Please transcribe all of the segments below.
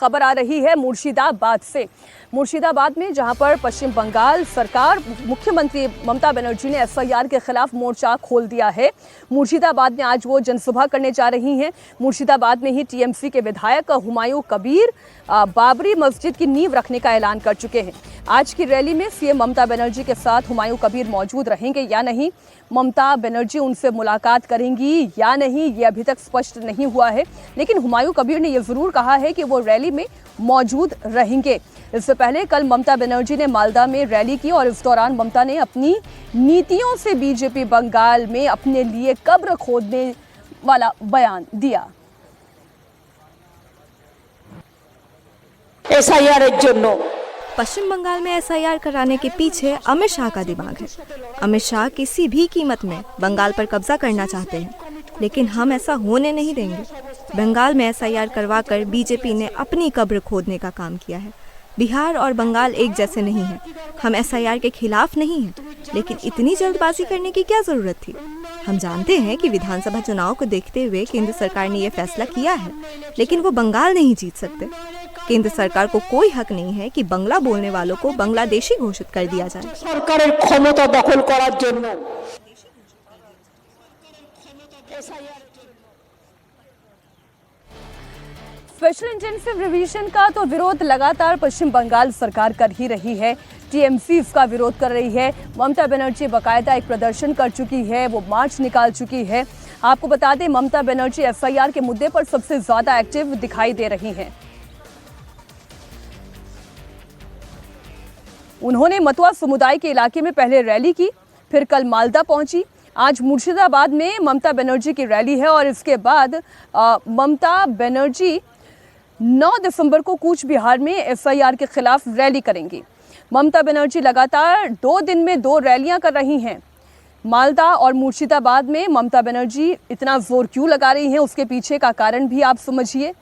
खबर आ रही है मुर्शिदाबाद से। मुर्शिदाबाद में जहां पर पश्चिम बंगाल सरकार मुख्यमंत्री ममता बनर्जी ने एफआईआर के खिलाफ मोर्चा खोल दिया है। मुर्शिदाबाद में आज वो जनसभा करने जा रही हैं। मुर्शिदाबाद में ही टीएमसी के विधायक हुमायूं कबीर बाबरी मस्जिद की नींव रखने का ऐलान कर चुके हैं। आज की रैली में सीएम ममता बनर्जी के साथ हुमायूं कबीर मौजूद रहेंगे या नहीं, ममता बनर्जी उनसे मुलाकात करेंगी या नहीं, ये अभी तक स्पष्ट नहीं हुआ है। लेकिन हुमायूं कबीर ने यह जरूर कहा है कि वो रैली में मौजूद रहेंगे। इससे पहले कल ममता बनर्जी ने मालदा में रैली की और इस दौरान ममता ने अपनी नीतियों से बीजेपी बंगाल में अपने लिए कब्र खोदने वाला बयान दिया। एसआईआर जन्नो पश्चिम बंगाल में एसआईआर कराने के पीछे अमित शाह का दिमाग है। अमित शाह किसी भी कीमत में बंगाल पर कब्जा करना चाहते हैं, लेकिन हम ऐसा होने नहीं देंगे। बंगाल में एसआईआर करवाकर बीजेपी ने अपनी कब्र खोदने का काम किया है। बिहार और बंगाल एक जैसे नहीं हैं। हम एसआईआर के खिलाफ नहीं हैं, लेकिन इतनी जल्दबाजी करने की क्या जरूरत थी। हम जानते हैं कि विधानसभा चुनाव को देखते हुए केंद्र सरकार ने यह फैसला किया है, लेकिन वो बंगाल नहीं जीत सकते। केंद्र सरकार को कोई हक नहीं है कि बंगला बोलने वालों को बांग्लादेशी घोषित कर दिया जाए। सरकारेर क्षमता दखल करार जन्नो स्पेशल इंटेंसिव रिवीजन का तो विरोध लगातार पश्चिम बंगाल सरकार कर ही रही है। टीएमसी इसका विरोध कर रही है। ममता बनर्जी बाकायदा एक प्रदर्शन कर चुकी है, वो मार्च निकाल चुकी है। आपको बता दें, ममता बनर्जी एफआईआर के मुद्दे पर सबसे ज्यादा एक्टिव दिखाई दे रही हैं। उन्होंने मतुआ समुदाय के इलाके में पहले रैली की, फिर कल मालदा पहुंची। आज मुर्शिदाबाद में ममता बनर्जी की रैली है और इसके बाद ममता बनर्जी 9 दिसंबर को कूच बिहार में एफआईआर के खिलाफ रैली करेंगी। ममता बनर्जी लगातार 2 दिन में 2 रैलियां कर रही हैं। मालदा और मुर्शिदाबाद में ममता बनर्जी इतना जोर क्यों लगा रही हैं, उसके पीछे का कारण भी आप समझिए।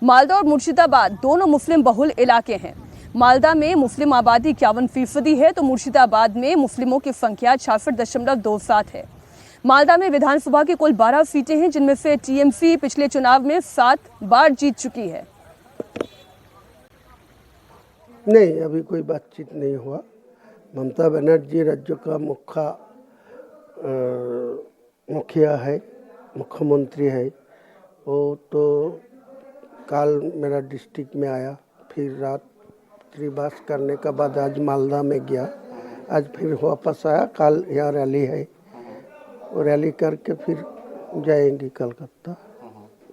मालदा और मुर्शिदाबाद दोनों मुस्लिम बहुल इलाके हैं। मालदा में मुस्लिम आबादी 51% है, तो मुर्शिदाबाद में मुस्लिमों की संख्या 66.27 है। मालदा में विधानसभा की कुल 12 सीटें हैं, जिनमें से टीएमसी पिछले चुनाव में 7 बार जीत चुकी है। नहीं, अभी कोई बातचीत नहीं हुआ। ममता बनर्जी राज्य का मुखिया है, मुख्यमंत्री है। वो तो कल मेरा डिस्ट्रिक्ट में आया, फिर रात्रिवास करने के बाद आज मालदा में गया, आज फिर वापस आया। कल यहाँ रैली है, वो रैली करके फिर जाएंगे कलकत्ता,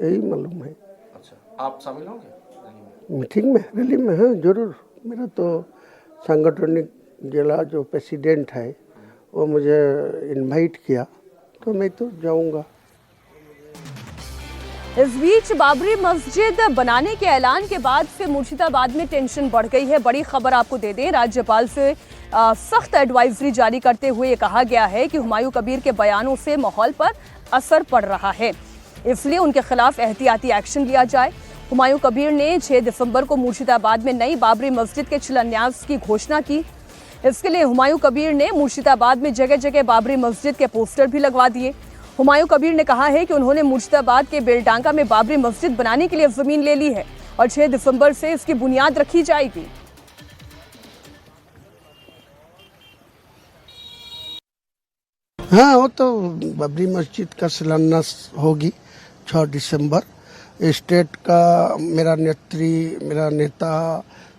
यही मालूम है। अच्छा, आप शामिल होंगे मीटिंग में, रैली में? हाँ जरूर। मेरा तो सांगठनिक जिला जो प्रेसिडेंट है वो मुझे इनवाइट किया, तो मैं तो जाऊंगा। इस बीच बाबरी मस्जिद बनाने के ऐलान के बाद से मुर्शिदाबाद में टेंशन बढ़ गई है। बड़ी खबर आपको दे दें, राज्यपाल से सख्त एडवाइजरी जारी करते हुए ये कहा गया है कि हुमायूं कबीर के बयानों से माहौल पर असर पड़ रहा है, इसलिए उनके खिलाफ एहतियाती एक्शन लिया जाए। हुमायूं कबीर ने 6 दिसंबर को मुर्शिदाबाद में नई बाबरी मस्जिद के शिलान्यास की घोषणा की। इसके लिए हुमायूं कबीर ने मुर्शिदाबाद में जगह जगह बाबरी मस्जिद के पोस्टर भी लगवा दिए। हुमायूं कबीर ने कहा है कि उन्होंने मुर्शिदाबाद के बेलडांगा में बाबरी मस्जिद बनाने के लिए जमीन ले ली है और 6 दिसंबर से इसकी बुनियाद रखी जाएगी। हाँ, वो तो बाबरी मस्जिद का शिलान्यास होगी 6 दिसंबर। स्टेट का मेरा नेता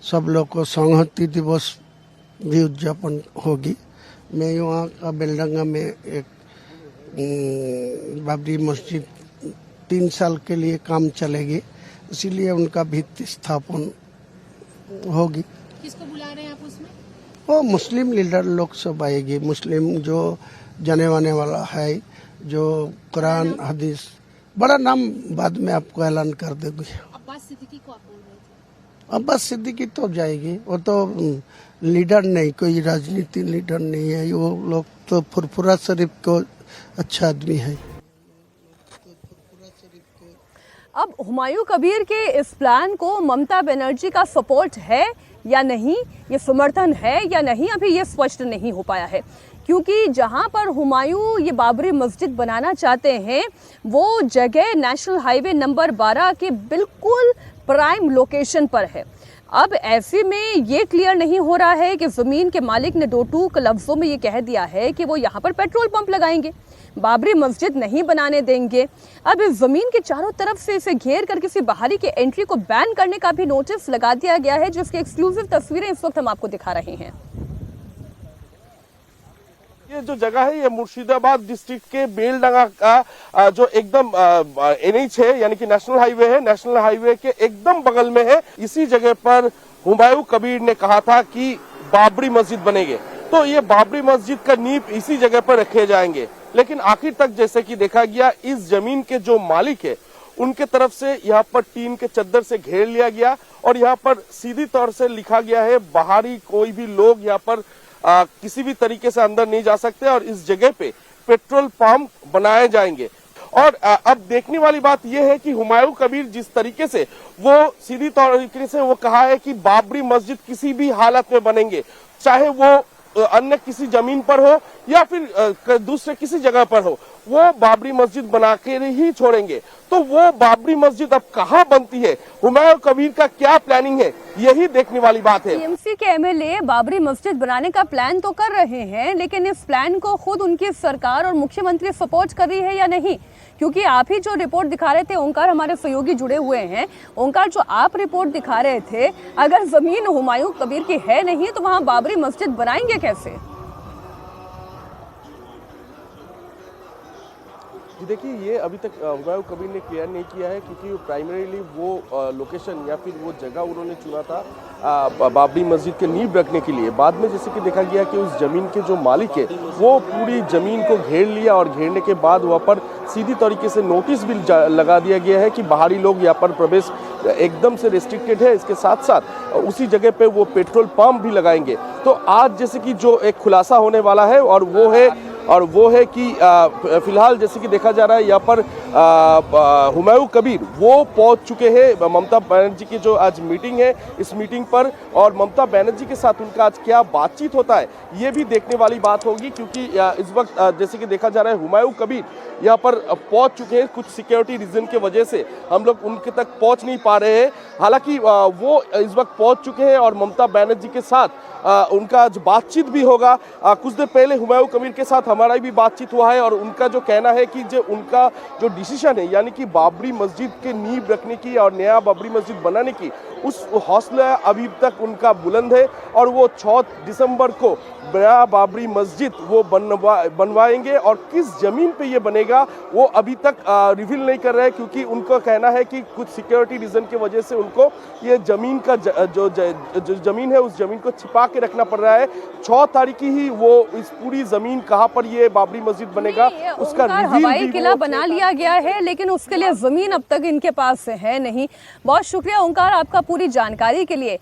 सब लोग को संहति दिवस भी उद्यापन होगी। मैं वहाँ का बेलडांगा में एक बाबरी मस्जिद 3 साल के लिए काम चलेगी, इसीलिए उनका भित्ति स्थापन होगी। किसको बुला रहे हैं आप उसमें? वो मुस्लिम लीडर लोग सब आएगी। मुस्लिम जो जाने वाने वाला है, जो कुरान हदीस, बड़ा नाम बाद में आपको ऐलान कर देंगे। अब्बास सिद्दीकी को आप बोल रहे थे? अब्बास सिद्दीकी तो जाएगी, वो तो लीडर नहीं, कोई राजनीति लीडर नहीं है। वो लोग तो फुरफुरा शरीफ को अच्छा आदमी है। अब हुमायूं कबीर के इस प्लान को ममता बनर्जी का सपोर्ट है या नहीं, ये समर्थन है या नहीं, अभी ये स्पष्ट नहीं हो पाया है। क्योंकि जहां पर हुमायूं ये बाबरी मस्जिद बनाना चाहते हैं वो जगह नेशनल हाईवे नंबर 12 के बिल्कुल प्राइम लोकेशन पर है। अब ऐसे में ये क्लियर नहीं हो रहा है कि ज़मीन के मालिक ने दो टूक लफ्ज़ों में ये कह दिया है कि वो यहाँ पर पेट्रोल पंप लगाएंगे, बाबरी मस्जिद नहीं बनाने देंगे। अब इस ज़मीन के चारों तरफ से इसे घेर कर किसी बाहरी के एंट्री को बैन करने का भी नोटिस लगा दिया गया है, जिसकी एक्सक्लूसिव तस्वीरें इस वक्त हम आपको दिखा रहे हैं। ये जो जगह है ये मुर्शिदाबाद डिस्ट्रिक्ट के बेलडंगा का जो एकदम NH है यानी कि नेशनल हाईवे है, नेशनल हाईवे के एकदम बगल में है। इसी जगह पर हुमायूं कबीर ने कहा था कि बाबरी मस्जिद बनेंगे, तो ये बाबरी मस्जिद का नींव इसी जगह पर रखे जाएंगे। लेकिन आखिर तक जैसे कि देखा गया, इस जमीन के जो मालिक है उनके तरफ से यहाँ पर टीन के चद्दर से घेर लिया गया और यहाँ पर सीधी तौर से लिखा गया है बाहरी कोई भी लोग यहाँ पर किसी भी तरीके से अंदर नहीं जा सकते और इस जगह पे पेट्रोल पंप बनाए जाएंगे। और अब देखने वाली बात यह है कि हुमायूं कबीर जिस तरीके से वो सीधी तरीके से वो कहा है कि बाबरी मस्जिद किसी भी हालत में बनेंगे, चाहे वो अन्य किसी जमीन पर हो या फिर दूसरे किसी जगह पर हो, वो बाबरी मस्जिद बना के ही छोड़ेंगे। तो वो बाबरी मस्जिद अब कहाँ बनती है, हुमायूं कबीर का क्या प्लानिंग है, यही देखने वाली बात है। टीएमसी के एमएलए बाबरी मस्जिद बनाने का प्लान तो कर रहे हैं, लेकिन इस प्लान को खुद उनकी सरकार और मुख्यमंत्री सपोर्ट कर रही है या नहीं? क्योंकि आप ही जो रिपोर्ट दिखा रहे थे, ओंकार हमारे सहयोगी जुड़े हुए हैं, ओंकार जो आप रिपोर्ट दिखा रहे थे, अगर जमीन हुमायूं कबीर की है नहीं तो वहां बाबरी मस्जिद बनाएंगे कैसे? जी देखिए, ये अभी तक हुमायूं कबीर ने क्लियर नहीं किया है क्योंकि प्राइमरीली वो लोकेशन या फिर वो जगह उन्होंने चुना था बाबरी मस्जिद के नींव रखने के लिए। बाद में जैसे कि देखा गया कि उस जमीन के जो मालिक है वो पूरी जमीन को घेर लिया और घेरने के बाद वहाँ पर सीधी तरीके से नोटिस भी लगा दिया गया है कि बाहरी लोग यहाँ पर प्रवेश एकदम से रेस्ट्रिक्टेड है। इसके साथ साथ उसी जगह पे वो पेट्रोल पंप भी लगाएंगे। तो आज जैसे कि जो एक खुलासा होने वाला है और वो है कि फिलहाल जैसे कि देखा जा रहा है यहाँ पर हुमायूं कबीर वो पहुंच चुके हैं ममता बनर्जी की जो आज मीटिंग है, इस मीटिंग पर, और ममता बनर्जी के साथ उनका आज क्या बातचीत होता है ये भी देखने वाली बात होगी। क्योंकि इस वक्त जैसे कि देखा जा रहा है हुमायूं कबीर यहाँ पर पहुंच चुके हैं, कुछ सिक्योरिटी रीजन की वजह से हम लोग उनके तक पहुंच नहीं पा रहे हैं। हालांकि वो इस वक्त पहुंच चुके हैं और ममता बनर्जी के साथ उनका आज बातचीत भी होगा। कुछ देर पहले हुमायूं कबीर के साथ हमारा भी बातचीत हुआ है और उनका जो कहना है कि जो उनका जो डिसीजन है यानी कि बाबरी मस्जिद के नींव रखने की और नया बाबरी मस्जिद बनाने की, उस हौसला अभी तक उनका बुलंद है और वो 6 दिसंबर को नया बाबरी मस्जिद वो बनवाएंगे। और किस जमीन पे ये बनेगा वो अभी तक रिवील नहीं कर रहे हैं क्योंकि उनका कहना है कि कुछ सिक्योरिटी रीजन की वजह से उनको ये जमीन का जो जमीन है उस जमीन को छिपा के रखना पड़ रहा है। 6 तारीख की ही वो इस पूरी जमीन कहाँ पर ये बाबरी मस्जिद बनेगा उसका हवाई किला बना लिया गया है, लेकिन उसके लिए जमीन अब तक इनके पास है नहीं। बहुत शुक्रिया ओंकार आपका पूरी जानकारी के लिए।